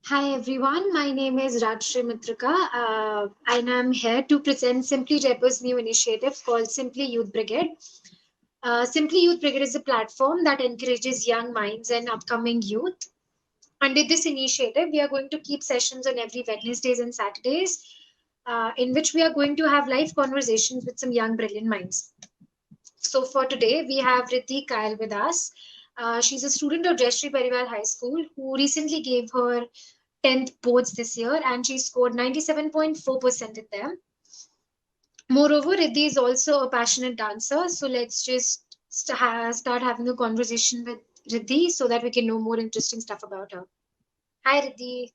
Hi everyone, my name is Rajshri Mitrika, and I'm here to present Simply Jaipur's new initiative called Simply Youth Brigade. Simply Youth Brigade is a platform that encourages young minds and upcoming youth. Under this initiative, we are going to keep sessions on every Wednesdays and Saturdays, in which we are going to have live conversations with some young, brilliant minds. So for today, we have Riddhi Kyle with us. She's a student of Jayashree Parival High School who recently gave her 10th boards this year and she scored 97.4% in them. Moreover, Riddhi is also a passionate dancer. So let's just start having a conversation with Riddhi so that we can know more interesting stuff about her. Hi, Riddhi.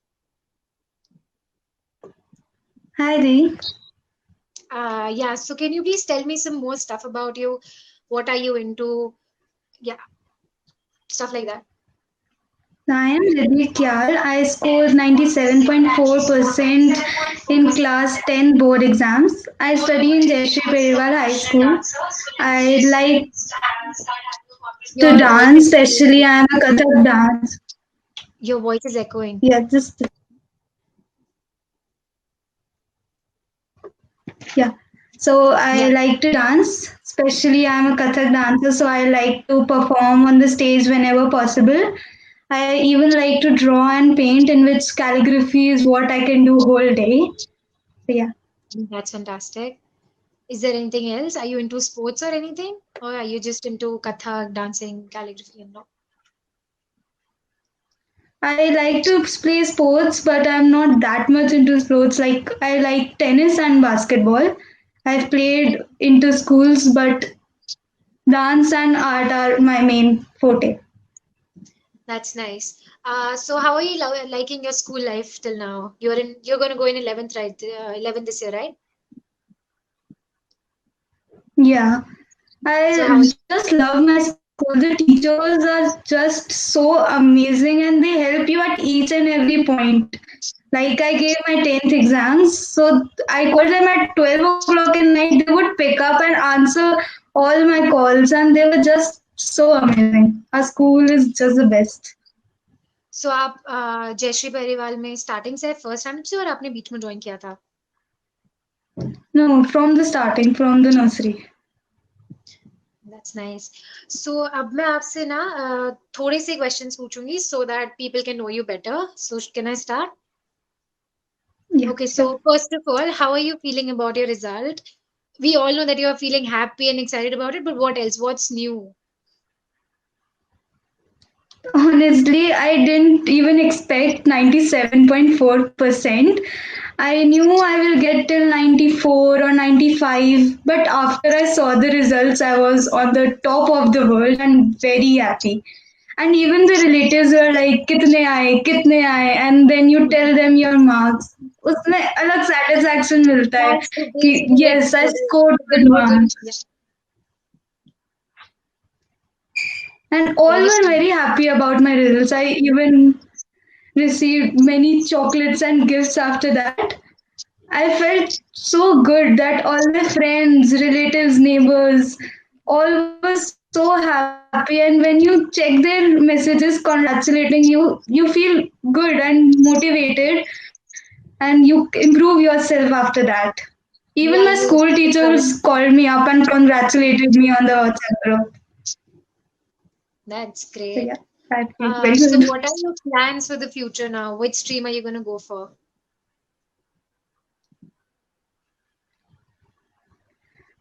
Hi Dee. Yeah, so can you please tell me some more stuff about you? What are you into? Yeah, stuff like that. I am Riddhi Kyal. I scored 97.4% in class 10 board exams. I study in Jayashree Periwal High School. I like to Your voice dance, is especially I am a Kathak dance. your voice is echoing. Yeah, just yeah. So I Yeah. like to dance, especially I am a Kathak dancer, so I like to perform on the stage whenever possible. I even like to draw and paint, in which calligraphy is what I can do whole day. So yeah. That's fantastic. Is there anything else? Are you into sports or anything? Or are you just into Kathak, dancing, calligraphy, and all? I like to play sports, but I'm not that much into sports. Like, I like tennis and basketball. I've played into schools, but dance and art are my main forte. That's nice. So how are you liking your school life till now? You're going to go in 11th, right? 11th this year, right? Yeah, So how? I just love my school. The teachers are just so amazing and they help you at each and every point. Like I gave my 10th exams, so I called them at 12 o'clock at night. They would pick up and answer all my calls, and they were just so amazing. Our school is just the best. So आप जयश्री परिवार में starting से first time से और आपने बीच में join किया था? No, from the starting, from the nursery. That's nice. So अब मैं आपसे ना थोड़े से क्वेश्चंस पूछूंगी so that people can know you better. So can I start? Yeah, Okay, sure. so first of all, how are you feeling about your result? We all know that you are feeling happy and excited about it, but what else? What's new? Honestly, I didn't even expect 97.4%. I knew I will get till 94 or 95, but after I saw the results, I was on the top of the world and very happy. And even the relatives were like, कितने आए, and then you tell them your marks. उसमें अलग satisfaction मिलता है That's the कि base to get yes, I good, scored good good. Yeah, marks. And all I were understand. very happy about my results. I even received many chocolates and gifts after that. I felt so good that all my friends, relatives, neighbors, all were so happy. And when you check their messages congratulating you, you feel good and motivated and you improve yourself after that. Even my school Yeah, you teachers called me up and congratulated me on the WhatsApp group. that's So yeah, great. that feels very So good. what are your plans for the future now? Which stream are you going to go for?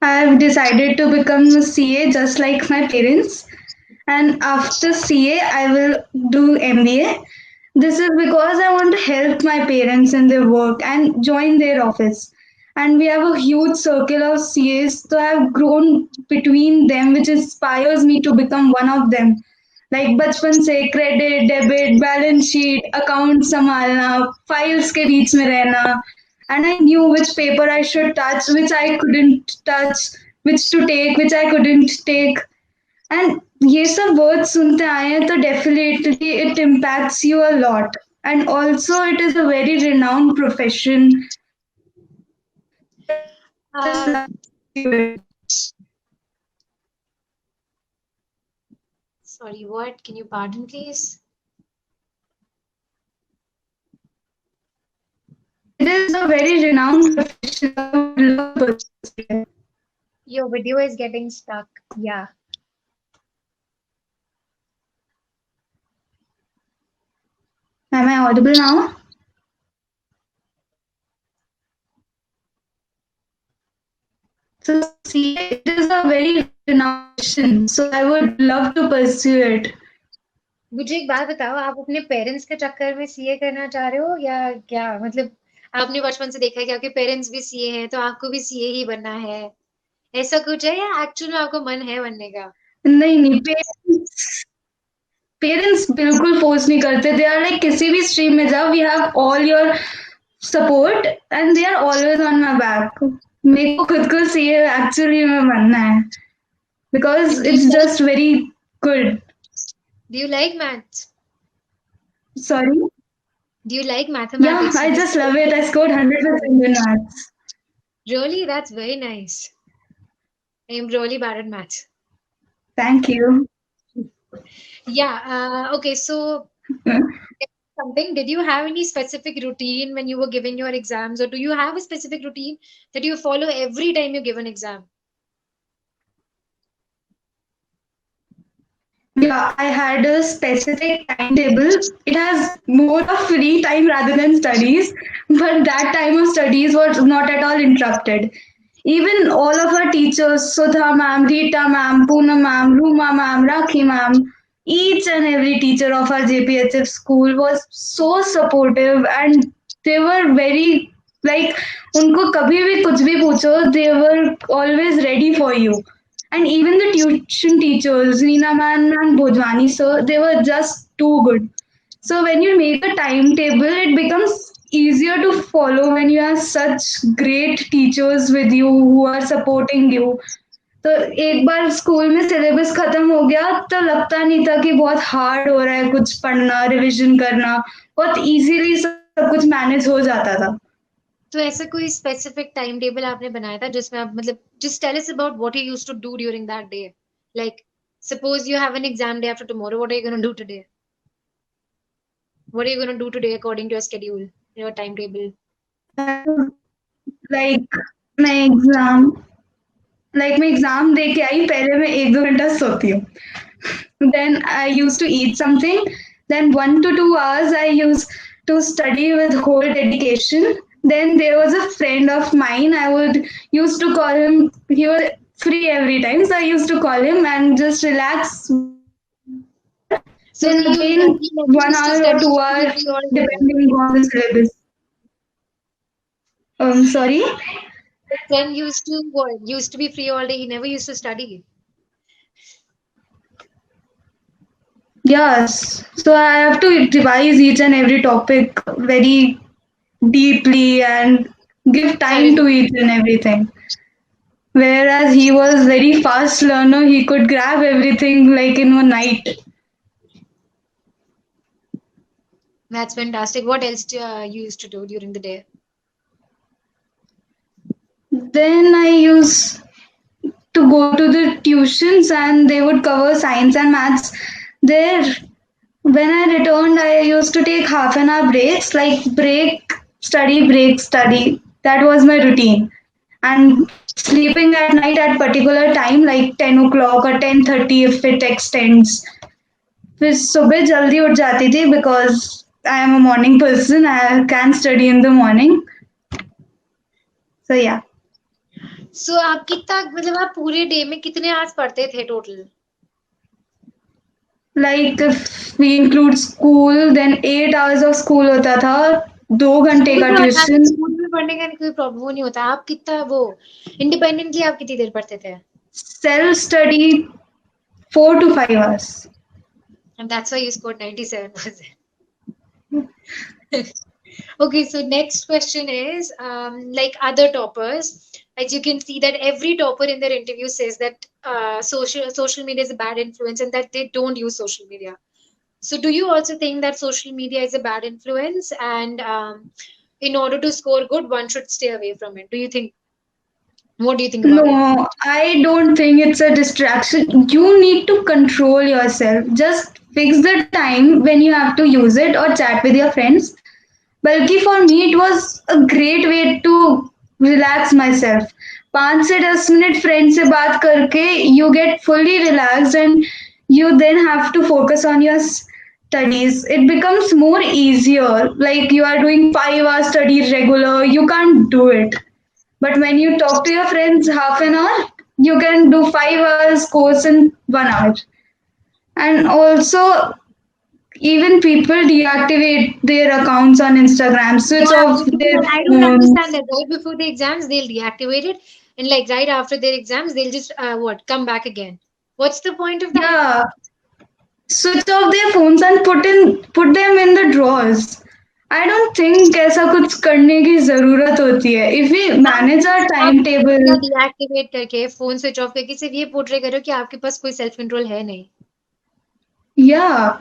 I've decided to become a CA just like my parents. And after CA, I will do MBA. This is because I want to help my parents in their work and join their office. And we have a huge circle of CAs, so I've grown between them, which inspires me to become one of them. Like बचपन से credit debit balance sheet account संभालना files के बीच में रहना and I knew which paper I should touch, which I couldn't touch, which to take, which I couldn't take. And ये सब words सुनते आए हैं तो definitely it impacts you a lot. And also it is a very renowned profession. So I just love Uh, to pursue it. Sorry, what? Can you pardon, please? is a very renowned profession. I would love to pursue it. Your video is getting stuck. Yeah. Am I audible now? So CA, it is a very renowned profession. So I would love to pursue it. मुझे एक बात बताओ, आप अपने parents के चक्कर में CA करना चाह रहे हो या क्या? मतलब आपने बचपन से देखा है कि आपके पेरेंट्स भी सीए हैं तो आपको भी सीए ही बनना है, ऐसा कुछ है या एक्चुअल में आपको मन है बनने का? नहीं नहीं, पेरेंट्स पेरेंट्स बिल्कुल फोर्स नहीं करते. दे आर लाइक किसी भी स्ट्रीम में जाओ, we have all your support and they are always on my back. मेरे को खुद को सीए एक्चुअली में बनना है And because it's just very good. do you like maths? Sorry. Do you like Yeah, mathematics? I just love it. I scored 100% in maths. Really, that's very nice. I'm really bad at maths. Thank you. Yeah. Okay. So something. Did you have any specific routine when you were giving your exams, or do you have a specific routine that you follow every time you give an exam? Yeah, I had a specific timetable. It has more of free time rather than studies, but that time of studies was not at all interrupted. Even all of our teachers, Sudha ma'am, Rita ma'am, Poonam ma'am, Ruma ma'am, Rakhi ma'am, each and every teacher of our JPHF school was so supportive and they were very like उनको कभी भी कुछ भी पूछो, they were always ready for you. And even the tuition teachers, Reena man and Bhojwani sir, they were just too good. So when you make a timetable, it becomes easier to follow when you have such great teachers with you who are supporting you. तो एक बार school में syllabus खत्म हो गया तो लगता नहीं था कि बहुत हार्ड हो रहा है कुछ पढ़ना, रिवीजन करना. बहुत इजीली सब कुछ मैनेज हो जाता था. तो ऐसा कोई स्पेसिफिक टाइम टेबल आपने बनाया था जिसमें आप मतलब just tell us about what you used to do during that day. Like, suppose you have an exam day after tomorrow, what are you going to do today? What are you going to do today according to your schedule, your timetable? Like मैं exam मैं exam दे के आई, पहले मैं 1-2 घंटा सोती हूँ. Then I used to eat something. Then 1 to 2 hours I used to study with whole dedication. Then there was a friend of mine. I would used to call him. He was free every time, so I used to call him and just relax with him. So Then again he never one used to hour or study, two he used to be hours free all day. depending on the syllabus. Sorry. Your friend used to what? Used to be free all day. He never used to study. Yes. So I have to revise each and every topic very deeply and give time Correct. to each and everything. Whereas he was very fast learner, he could grab everything like in one night. That's fantastic. What else you used to do during the day? Then I used to go to the tuitions and they would cover science and maths there. When I returned, I used to take half an hour breaks, like break, study. That was my routine. And sleeping at night at particular time, like 10 o'clock or 10:30 if it extends. फिर सुबह जल्दी उठ जाती थी because I am a morning person. I can study in the morning. So yeah. So आप कितना मतलब आप पूरे डे में कितने आवर्स पढ़ते थे total? Like if we include school, then 8 hours of school होता था, 2 घंटे स्कूल का में ट्यूशन. स्कूल में पढ़ने का कोई प्रॉब्लम वो नहीं होता. आप कितना वो इंडिपेंडेंटली आप कितनी देर पढ़ते थे? Self study 4 to 5 hours. And that's why you scored 97%. Okay, so next question is like other toppers. As you can see that every topper in their interview says that social media is a bad influence and that they don't use social media. So do you also think that social media is a bad influence and in order to score good, one should stay away from it? Do you think? What do you think about it? No, I don't think it's a distraction. You need to control yourself. Just fix the time when you have to use it or chat with your friends. बल्कि for me it was a great way to relax myself. 5 से 10 minute friend से बात करके you get fully relaxed and you then have to focus on your studies. It becomes more easier, like you are doing 5 hours study regular, you can't do it. But when you talk to your friends half an hour, you can do 5 hours course in 1 hour. And also, even people deactivate their accounts on Instagram, switch Yeah, off they do their that. I don't understand phones. that. Right before the exams, they'll deactivate it, and like right after their exams, they'll just what come back again. What's the point of that? Yeah, switch off their phones and put them in the drawers. I don't think ऐसा कुछ करने की जरूरत होती है. If we आप manage our आप timetable, क्या डीएक्टिवेट करके फोन स्विच ऑफ करके सिर्फ ये पोर्ट्रे करो कि आपके पास कोई सेल्फ कंट्रोल है नहीं. yeah,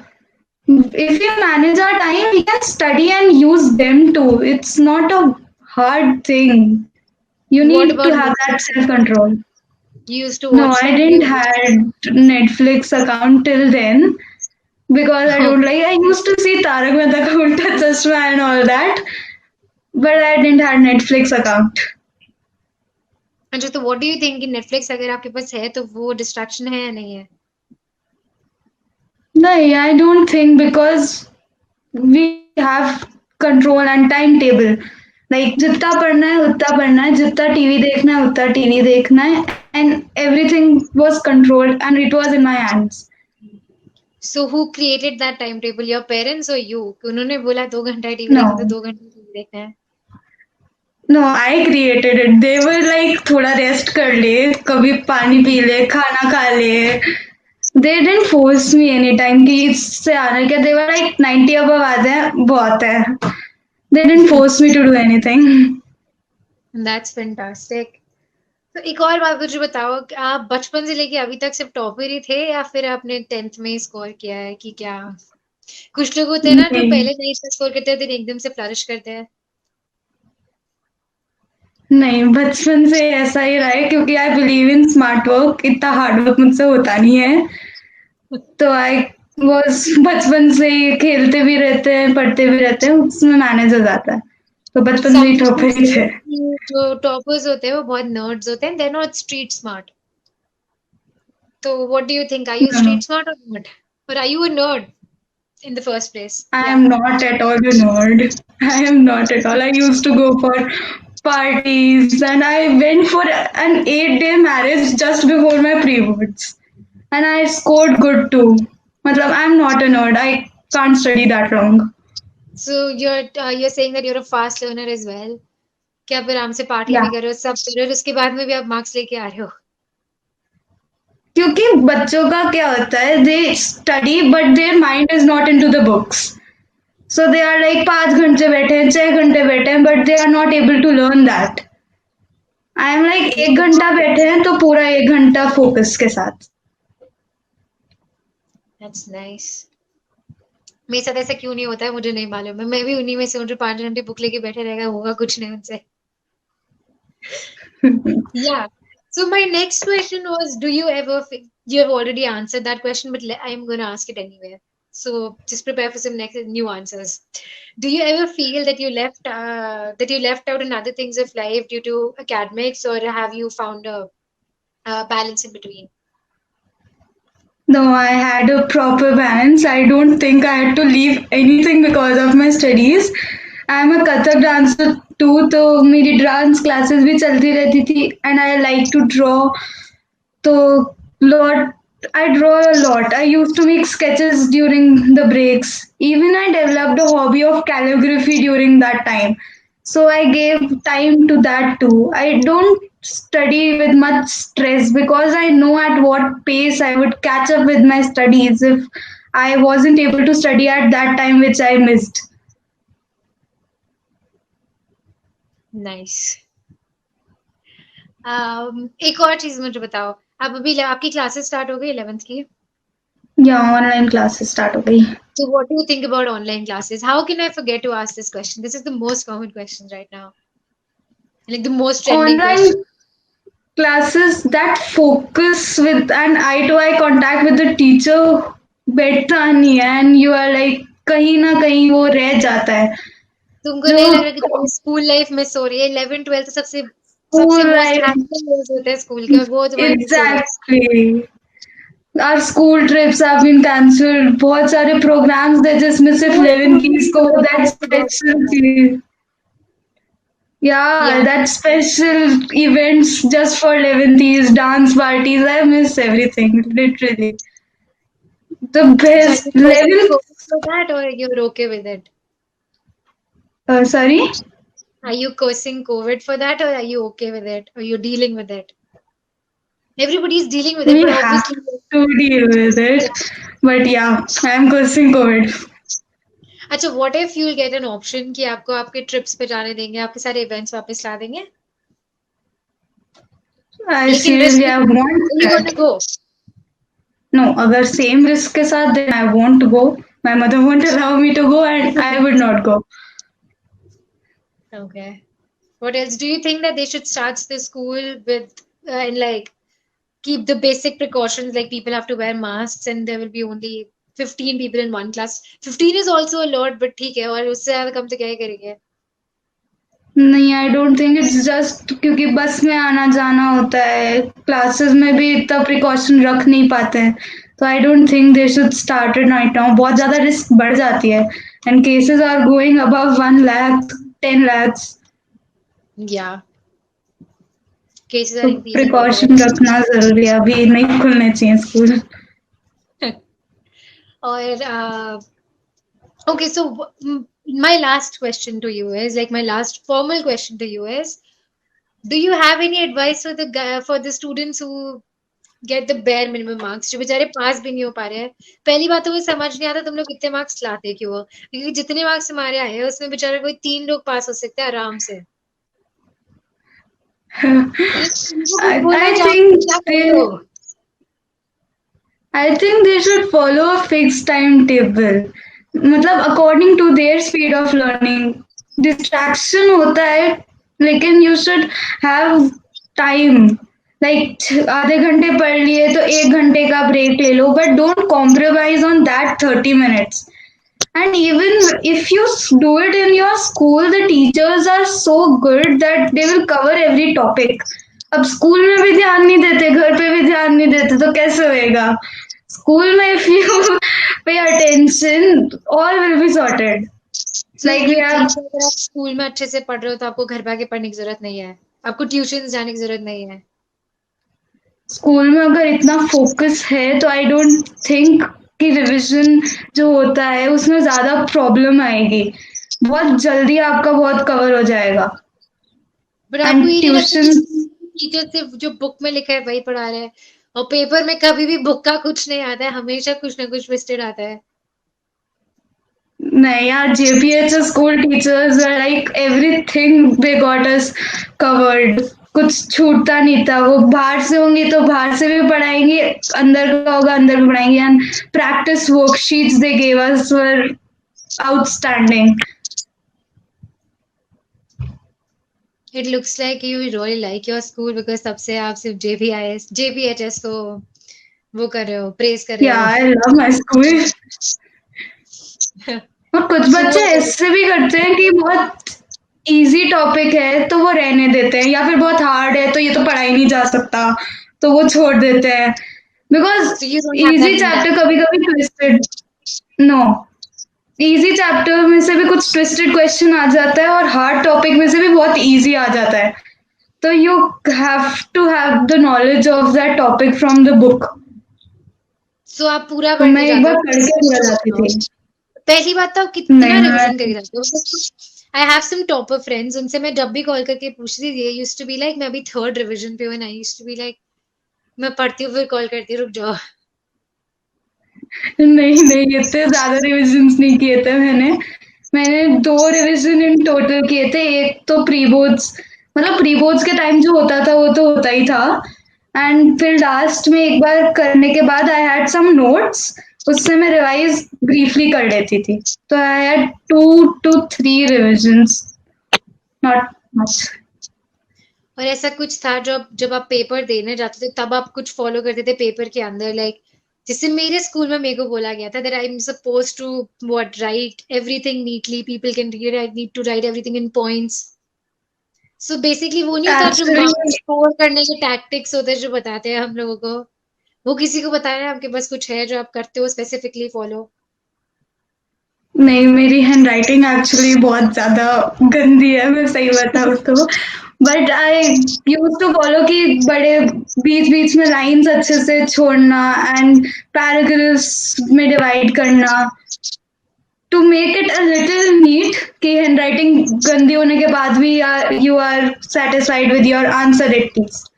if we manage our time, we can study and use them too. It's not a hard thing. You What need to about have that Netflix? self control. You used to No, watch I that? didn't had Netflix account till then because I don't like. I used to see Tarak Mehta Ka Ulta Chashma and all that, but I didn't have Netflix account. अच्छा, तो what do you think कि Netflix अगर आपके पास है तो वो distraction है या नहीं है? No, I don't think because we have control and timetable. Like जितना पढ़ना है उतना पढ़ना है, जितना टीवी देखना है उतना टीवी देखना है, and everything was controlled and it was in my hands. So who created that time table, your parents और यू? उन्होंने बोला 2 घंटा टीवी देखना तो No, 2 घंटे टीवी देखना है? no, I created it. They were like थोड़ा रेस्ट कर ले, कभी पानी पी ले, खाना खा ले. They didn't force me anytime कि इससे आना क्या. They were like 90 above आ जाए बहुत है. They didn't force me to do anything. That's fantastic. तो एक और बात मुझे बताओ कि आप बचपन से लेके अभी तक सिर्फ टॉपर ही थे या फिर आपने 10th में स्कोर किया है कि क्या? कुछ लोग होते हैं ना जो नहीं, पहले नहीं अच्छा स्कोर करते हैं, फिर एकदम से फ्लरिश करते हैं. नहीं, बचपन से ऐसा ही रहा है क्योंकि I believe in smart work. इतना हार्ड वर्क मुझसे होता नहीं है. तो आई बस बचपन से ही खेलते भी रहते हैं, पढ़ते भी रहते हैं, उसमें मैनेज हो जाता है. तो बचपन से सम ही पीपल टॉपर ही से थे. कि जो टॉपर्स होते हैं वो बहुत नर्ड्स होते हैं, they are not street smart. तो what do you think, are you No, no. Street smart or not, or are you a nerd in the first place? I Yeah. am not at all a nerd. I am not at all. I used to go for parties and I went for an 8 day marriage just before my pre boards. And I scored good too. Matlab, I'm not a nerd. I can't study that long. So you're saying that you're a fast learner as well? कि आप आराम से party भी Yeah. कर रहे हो, सब कर रहे हो, उसके बाद में भी आप मार्क्स लेके आ रहे हो? क्योंकि बच्चों का क्या होता है, they study but their mind is not into the books. So they are like 5 घंटे बैठे हैं, 6 घंटे बैठे हैं, but they are not able to learn that. I am like ये 1 घंटा बैठे हैं तो पूरा 1 घंटा फोकस के साथ. That's nice. मेरे साथ ऐसा क्यों नहीं होता है मुझे नहीं मालूम है. मैं भी उन्हीं में से हूँ जो 5 घंटे बुक लेके बैठे रहेगा, होगा कुछ नहीं उनसे. Yeah. So my next question was, do you ever you have already answered that question, but I am going to ask it anyway. So just prepare for some next new answers. Do you ever feel that you left out in other things of life due to academics, or have you found a balance in between? No, I had a proper balance. I don't think I had to leave anything because of my studies. I am a Kathak dancer too, तो मेरी dance classes भी चलती रहती थी and I like to draw. तो lot I draw a lot. I used to make sketches during the breaks. Even I developed a hobby of calligraphy during that time. So I gave time to that too. I don't study with much stress because I know at what pace I would catch up with my studies if I wasn't able to study at that time which I missed. Nice. एक और चीज मुझे बताओ, आप अभी आपकी classes start हो गई 11th की? Yeah, online classes start हो गई. So what do you think about online classes? How can I forget to ask this question? This is the most common question right now. Like the most trending Online question. classes that focus with an eye to eye contact with the teacher बैठता नहीं है, and you are like कहीं ना कहीं वो रह जाता है. तुमको जो नहीं लग रहा कि तुम्हारी स्कूल लाइफ मिस हो रही है? 11 12 सबसे सबसे school most life, happy years होते हैं स्कूल के, और वो तुम्हारे मिस हो रहे हैं। Exactly, our school trips have been cancelled, बहुत सारे programs थे जिसमें सिर्फ वो 11 स्कूल keys की को यादें that मुझे बहुत special पसंद है। चीज, yeah, या that special events just for 11 thieves, dance parties, I miss everything, literally. The so are you best cursing 11th, COVID for that, or you're okay with it? sorry, Are you cursing COVID for that, or are you okay with it? Or you're dealing with it? Everybody's dealing with it, we but have obviously, to deal with it, but yeah, I'm cursing COVID. अच्छा, what if you'll get an option कि आपको आपके trips पे जाने देंगे, आपके सारे events वापस ला देंगे, I लेकिन risk seriously, भी I नहीं है, want are you that. gonna go? No, अगर same risk के साथ, then I want to go. My mother won't allow me to go, and I would not go. Okay. What else? Do you think that they should start the school with and like keep the basic precautions, like people have to wear masks and there will be only 15 people in one class? 15 is also a lot, but ठीक है, और उससे ज्यादा कम तो क्या ही करेंगे? नहीं, आई don't think it's just क्योंकि बस में आना जाना होता है, क्लासेस में भी इतना प्रिकॉशन रख नहीं पाते हैं, तो I don't think they should start it right now, बहुत ज्यादा रिस्क बढ़ जाती है, and cases are going above 1 lakh 10 lakhs, Yeah, cases are तो increasing a lot. प्रिकॉशन रखना जरूरी है, अभी नहीं खुलने चाहिए स्कूल. और okay, so my last question to you is like my last formal question to you is, do you have any advice for for the students who get the bare minimum marks, जो बेचारे पास भी नहीं हो पा रहे हैं? पहली बात तो मुझे समझ नहीं आता तुम लोग इतने मार्क्स लाते क्यों हो, क्योंकि जितने मार्क्स हमारे आए हैं उसमें बेचारे कोई 3 लोग पास हो सकते हैं आराम से। मतलब तुमको कुछ बोलना I चाहो तो think क्या कर रहे they हो? I think they should follow a fixed timetable. मतलब according to their speed of learning. Distraction होता है, लेकिन you should have time. Like आधे घंटे पढ़ लिए तो 1 घंटे का ब्रेक ले लो, but don't compromise on that 30 minutes. And even if you do it in your school, the teachers are so good that they will cover every topic. अब school में भी ध्यान नहीं देते, घर पे भी ध्यान नहीं देते, तो कैसे होएगा? स्कूल में if you pay attention, all will be sorted. So Like we you have think अगर आप स्कूल में अच्छे से पढ़ रहे हो तो आपको घर पे आके पढ़ने की जरूरत नहीं है, आपको ट्यूशन जाने की जरूरत नहीं है? स्कूल में अगर इतना फोकस है तो आई डोंट थिंक कि रिविजन जो होता है उसमें ज्यादा प्रॉब्लम आएगी, बहुत जल्दी आपका बहुत कवर हो जाएगा. बट आपको एंड ये नहीं लगता कि ट्यूशन, टीचर सिर्फ जो बुक में लिखा है वही पढ़ा रहे हैं, और पेपर में कभी भी बुक का कुछ नहीं आता है, हमेशा कुछ ना कुछ ट्विस्टेड आता है? नहीं यार, JPH school teachers are like everything, they got us covered, कुछ छूटता नहीं था. वो बाहर से होंगे तो बाहर से भी पढ़ाएंगे, अंदर का होगा अंदर भी पढ़ाएंगे, and practice worksheets they gave us were outstanding. It looks like you really like your school because तब से आप सिर्फ JPIS JPHS को वो कर रहे हो, प्रेज कर रहे या हो। I love my school. और कुछ बच्चे सुबह ऐसे भी करते हैं कि बहुत इजी टॉपिक है तो वो रहने देते हैं, या फिर बहुत हार्ड है तो ये तो पढ़ाई नहीं जा सकता, तो वो छोड़ देते हैं, because so you don't have that easy chapter mentality. कभी कभी ट्विस्टेड, नो, इजी चैप्टर में से भी कुछ ट्विस्टेड क्वेश्चन आ जाता है और हार्ड टॉपिक में से भी बहुत इजी आ जाता है, तो you have to have the knowledge of that topic from the book. So आप पूरा तो पढ़ मैं के एक जाते बार हो, पढ़ के पूरा जाती थी. पहली बात तो आप नहीं कितना मैं, रिवीजन करके जाते हो? I have some topper friends, उनसे मैं जब भी कॉल करके पूछती थी, ये यूज्ड टू बी लाइक मैं अभी थर्ड रिवीजन पे हूँ, and I used to be like मैं पढ़ती हूँ फिर कॉल करती हूँ, रुक जाओ। नहीं नहीं, इतने ज्यादा रिविजन्स नहीं किए थे मैंने. मैंने 2 रिवीजन इन टोटल किए थे. एक तो प्री बोर्ड्स, मतलब प्री बोर्ड्स के टाइम जो होता था वो तो होता ही था, एंड फिर लास्ट में एक बार करने के बाद आई हैड सम नोट्स, उससे मैं रिवाइज ब्रीफली कर लेती थी, तो I had 2 to 3 revisions, not much. और ऐसा कुछ था जब जब आप पेपर देने जाते थे तब आप कुछ फॉलो करते थे पेपर के अंदर, लाइक जैसे मेरे स्कूल में मेरे को बोला गया था that I'm supposed to what write everything neatly, people can read it, I need to write everything in points. So basically वो नहीं होता जो Actually, मार्क्स स्कोर करने के टैक्टिक्स होते हैं जो बताते हैं हम लोगों को, वो किसी को बताया है आपके पास कुछ है जो आप करते हो स्पेसिफिकली फॉलो? नहीं, मेरी हैंड राइटिंग एक्चुअली बहुत ज्यादा गंदी है, मैं सही बताऊँ तो। But I use to follow कि बड़े बीच बीच में लाइंस अच्छे से छोड़ना एंड पैराग्राफ्स में डिवाइड करना to make it a little neat कि हैंड राइटिंग गंदी होने के बाद भी you are satisfied with your answer at least.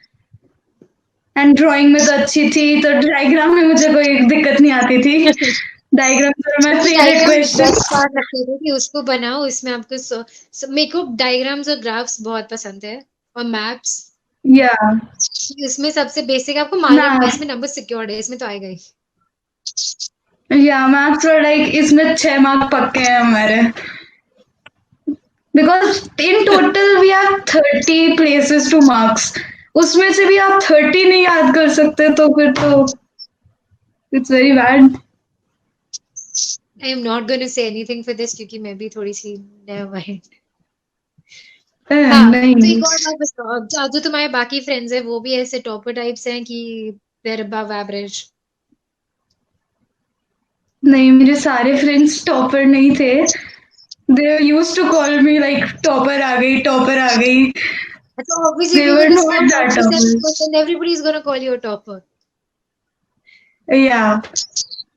And drawing में तो अच्छी थी, तो डायग्राम में मुझे कोई दिक्कत नहीं आती थी। Diagrams are my favourite diagram best questions. Part लगते थे कि उसको बनाओ, उसमें आपको मेरे को डायग्राम्स और ग्राफ्स बहुत पसंद है, और मैप्स। या इसमें सबसे बेसिक आपको मालूम है मैथ इसमें नंबर सिक्योर्ड है, इसमें तो आएगा ही। या मैथ्स और लाइक इसमें 6 मार्क पक्के हैं हमारे, because in total we have 30 places to marks. उसमें से भी आप 30 नहीं याद कर सकते तो फिर तो it's very bad. I am not going to say anything for this क्योंकि मैं भी थोड़ी सी नेवर माइंड। हाँ, तो नहीं एक और बात बताओ, अब जो तुम्हारे बाकी फ्रेंड्स हैं वो भी ऐसे टॉपर टाइप्स हैं कि देयर अबव एवरेज? नहीं, मेरे सारे फ्रेंड्स टॉपर नहीं थे। They used to call me like topper आ गई, टॉपर आ गई। So obviously, if they you're were going to score not that 97%, toppers. everybody is going to call you a topper. Yeah,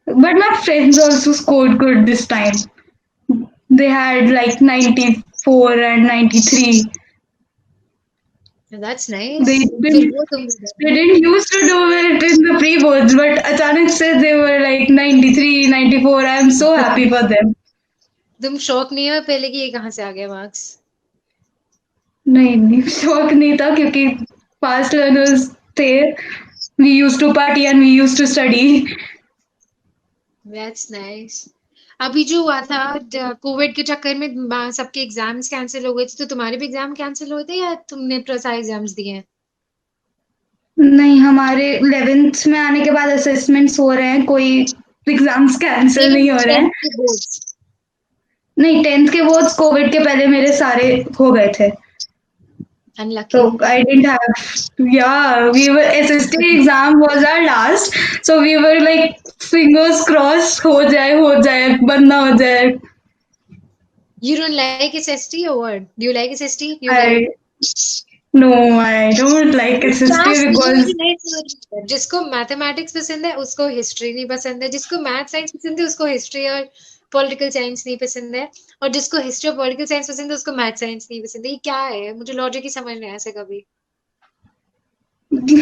but my friends also scored good this time. They had like 94 and 93. That's They nice. फिर didn't वो तुम भी they करो। didn't used to do it in the pre-boards, but अचानक से they were like 93, 94. I'm so happy for them. तुम शौक नहीं है पहले कि ये कहाँ से आ गया मार्क्स? नहीं नहीं, शौक नहीं था क्योंकि fast learners थे. We used to party and we used to study. That's nice. अभी जो हुआ था कोविड के चक्कर में सबके एग्जाम्स कैंसिल हो गए थे, तो तुम्हारे भी एग्जाम कैंसिल हुए थे या तुमने सारे एग्जाम्स दिए हैं? नहीं, हमारे 11th में आने के बाद असेसमेंट्स हो रहे हैं, कोई एग्जाम्स कैंसिल नहीं, नहीं हो रहे 10th हैं. के बोर्ड्स। नहीं, 10th के बोर्ड्स कोविड के पहले मेरे सारे हो गए थे. Unlucky. So I didn't have, yeah, we were, SST exam was our last. So we were like, fingers crossed, हो जाए, बंदा हो जाए. You don't like SST or what? Do you like SST? You like? I, no, I don't like SST because, जिसको mathematics पसंद है उसको history नहीं पसंद है, जिसको मैथ साइंस पसंद है उसको हिस्ट्री और पॉलिटिकल साइंस नहीं पसंद है, और जिसको हिस्ट्री और पॉलिटिकल साइंस पसंद है उसको मैथ साइंस नहीं पसंद है। ये क्या है? मुझे लॉजिक ही समझ नहीं आया ऐसे कभी।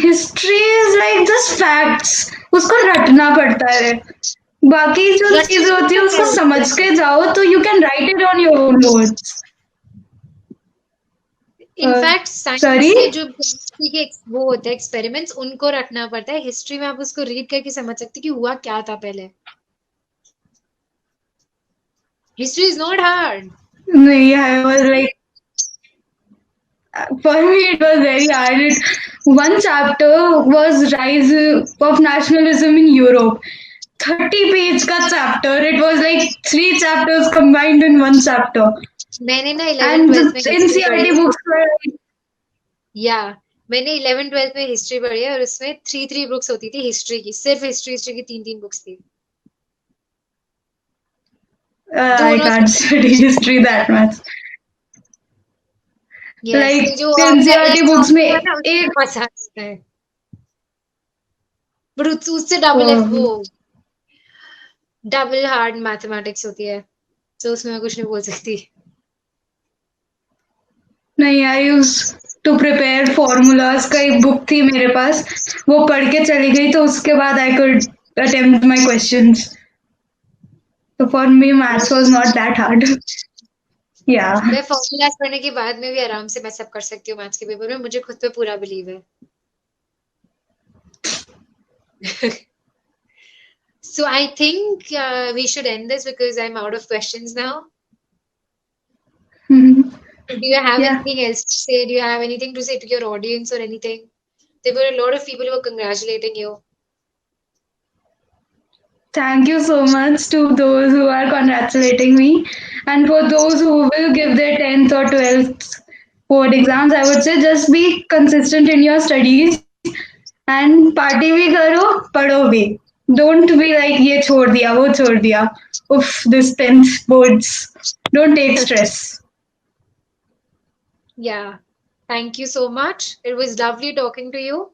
history is like just facts. उसको रटना पड़ता है. बाकी जो रटने चीजें में होती है क्या उसको है? समझ के जाओ तो you can write it on your own words. In fact science Sorry? के जो chemistry के वो होते हैं एक्सपेरिमेंट्स, उनको रटना पड़ता है। हिस्ट्री में आप उसको रीड करके समझ सकते हो कि हुआ क्या था पहले। History is not hard. नहीं, I was like, for me it was very hard. One chapter was rise of nationalism in Europe. 30 page का chapter. It was like 3 chapters combined in one chapter. मैंने ना 11 And the 12 में history पढ़ी NCERT है। books were like, या मैंने 11 12 में history पढ़ी है, और उसमें 3 बुक्स होती थी हिस्ट्री की, सिर्फ हिस्ट्री की 3 बुक्स थी। I दोनों can't study history that much. Yes, Like जो आपका NCERT एक books चैप्टर है में ना उसमें एक मजा आता है, बट उससे डबल वो uh, डबल हार्ड मैथमेटिक्स होती है, तो उसमें मैं कुछ नहीं बोल सकती। नहीं, I used to prepare formulas का एक बुक थी मेरे पास. वो पढ़ के चली गई तो उसके बाद I could attempt my questions. So for me, maths was not that hard. Yeah. मैं फॉर्मूलाज पढ़ने के बाद में भी आराम से मैं सब कर सकती हूँ मैथ्स के पेपर में, मुझे खुद पे पूरा बिलीव है। So I think we should end this because I'm out of questions now. Do you have Yeah. anything else to say? Do you have anything to say to your audience or anything? There were a lot of people who were congratulating you. Thank you so much to those who are congratulating me. And for those who will give their 10th or 12th board exams, I would say just be consistent in your studies and party भी करो पढ़ो भी. Don't be like ये छोड़ दिया वो छोड़ दिया. Oof, this 10th boards. Don't take stress. Yeah. Thank you so much. It was lovely talking to you.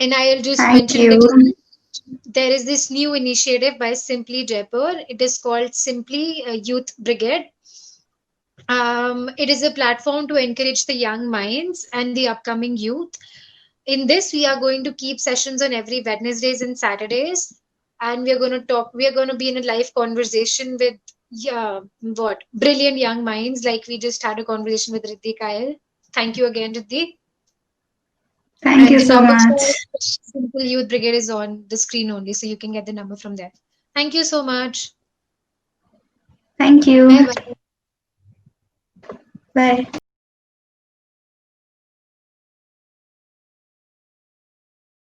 And I'll just Thank mention it you. again. There is this new initiative by Simply Jaipur. It is called Simply Youth Brigade. It is a platform to encourage the young minds and the upcoming youth. In this, we are going to keep sessions on every Wednesdays and Saturdays, and we are going to talk. We are going to be in a live conversation with brilliant young minds, like we just had a conversation with Riddhi Kyle. Thank you again, Riddhi. Thank And you the so number much. for Simple Youth Brigade is on the screen only, so you can get the number from there. Thank you so much. Thank Bye you. bye. Bye.